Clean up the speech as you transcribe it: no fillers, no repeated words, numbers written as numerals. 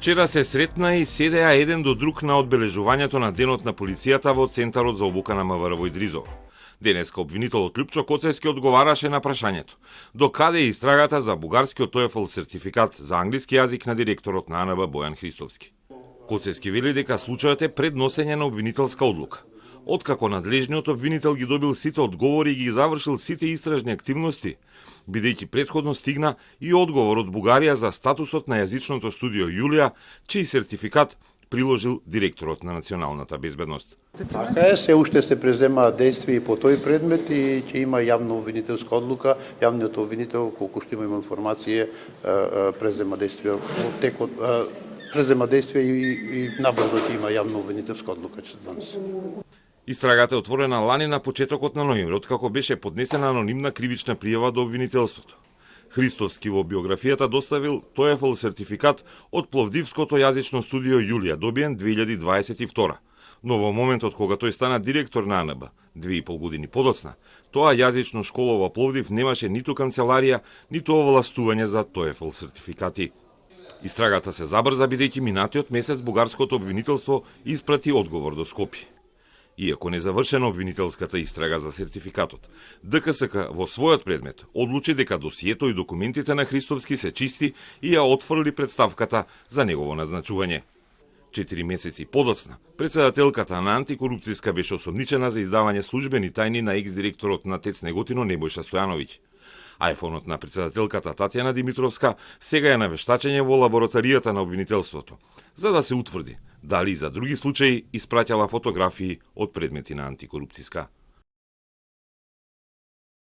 Вчера се сретна и седеа еден до друг на одбележувањето на денот на полицијата во Центарот за обука на МВР во Идризово. Денеска обвинителот Лјупчо Коцевски одговараше на прашањето: до каде е истрагата за бугарскиот TOEFL сертификат за англиски јазик на директорот на АНБ Бојан Христовски. Коцевски вели дека случајот е пред носење на обвинителска одлука. Откако надлежниот обвинител ги добил сите одговори и ги завршил сите истражни активности, бидејќи претходно стигна и одговор од Бугарија за статусот на јазичното студио Јулија, чиј сертификат приложил директорот на националната безбедност. Така е, се уште се преземаат дејства по тој предмет и ќе има јавна обвинителска одлука. Јавниот обвинител, колку што има информација, презема дејства текот презема дејства и набрзо ќе има јавна обвинителска одлука ќе се донесе. Истрагата е отворена лани на почетокот на ноември, откако беше поднесена анонимна кривична пријава до обвинителството. Христовски во биографијата доставил TOEFL сертификат од Пловдивското јазично студио Јулија, добиен 2022. Но во моментот кога тој стана директор на АНБ, 2,5 години подоцна, тоа јазично школа во Пловдив немаше ниту канцеларија, ниту овластување за TOEFL сертификати. Истрагата се забрза бидејќи минатиот месец бугарското обвинителство испрати одговор до Скопје. Иако не завршена обвинителската истрага за сертификатот, ДКСК во својот предмет одлучи дека досието и документите на Христовски се чисти и ја отфрли представката за негово назначување. 4 месеци подоцна, председателката на антикорупцијска беше осомничена за издавање службени тајни на екс-директорот на ТЕЦ Неготино Небојша Стојановиќ. Ајфонот на председателката Татјана Димитровска сега е на вештачење во лабораторијата на обвинителството, за да се утврди дали и за други случаи испраќала фотографии од предмети на антикорупцијска